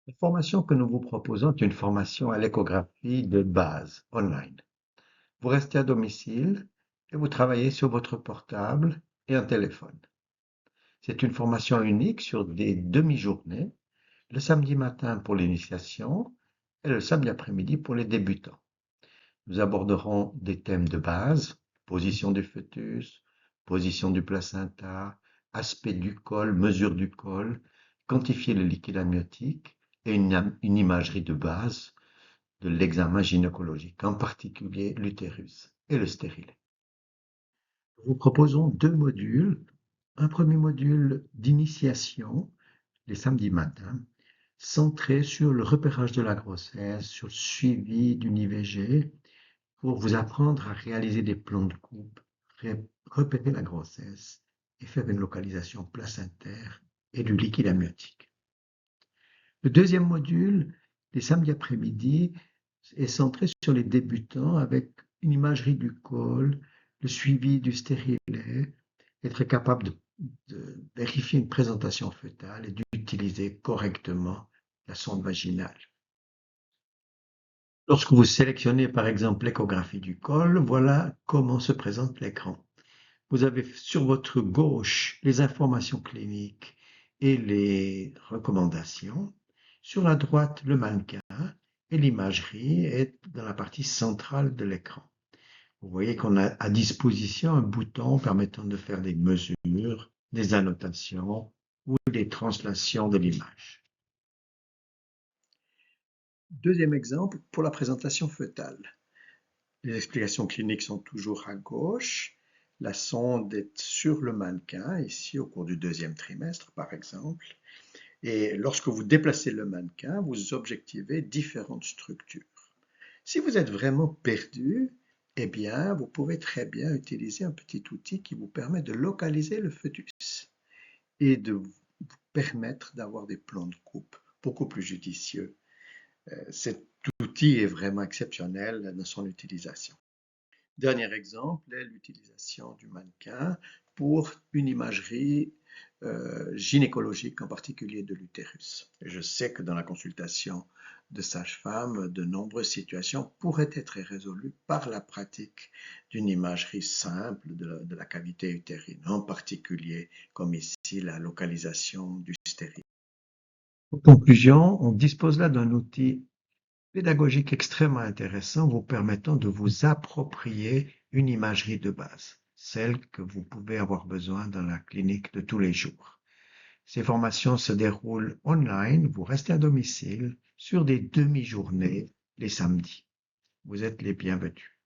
La formation que nous vous proposons est une formation à l'échographie de base, online. Vous restez à domicile et vous travaillez sur votre portable et un téléphone. C'est une formation unique sur des demi-journées, le samedi matin pour l'initiation et le samedi après-midi pour les débutants. Nous aborderons des thèmes de base, position du fœtus, position du placenta, aspect du col, mesure du col, quantifier le liquide amniotique et une imagerie de base de l'examen gynécologique, en particulier l'utérus et le stérilet. Nous vous proposons deux modules. Un premier module d'initiation, les samedis matins, centré sur le repérage de la grossesse, sur le suivi d'une IVG, pour vous apprendre à réaliser des plans de coupe, repérer la grossesse et faire une localisation placentaire et du liquide amniotique. Le deuxième module, les samedis après-midi, est centré sur les débutants avec une imagerie du col, le suivi du stérilet, être capable de vérifier une présentation fœtale et d'utiliser correctement la sonde vaginale. Lorsque vous sélectionnez par exemple l'échographie du col, voilà comment se présente l'écran. Vous avez sur votre gauche les informations cliniques et les recommandations. Sur la droite, le mannequin et l'imagerie est dans la partie centrale de l'écran. Vous voyez qu'on a à disposition un bouton permettant de faire des mesures, des annotations ou des translations de l'image. Deuxième exemple pour la présentation fœtale. Les explications cliniques sont toujours à gauche. La sonde est sur le mannequin, ici au cours du deuxième trimestre par exemple. Et lorsque vous déplacez le mannequin, vous objectivez différentes structures. Si vous êtes vraiment perdu, eh bien, vous pouvez très bien utiliser un petit outil qui vous permet de localiser le fœtus et de vous permettre d'avoir des plans de coupe beaucoup plus judicieux. Cet outil est vraiment exceptionnel dans son utilisation. Dernier exemple est l'utilisation du mannequin pour une imagerie gynécologique, en particulier de l'utérus. Je sais que dans la consultation de sage-femme, de nombreuses situations pourraient être résolues par la pratique d'une imagerie simple de la cavité utérine, en particulier, comme ici, la localisation du stérilet. En conclusion, on dispose là d'un outil pédagogique extrêmement intéressant vous permettant de vous approprier une imagerie de base, celle que vous pouvez avoir besoin dans la clinique de tous les jours. Ces formations se déroulent online, vous restez à domicile sur des demi-journées les samedis. Vous êtes les bienvenus.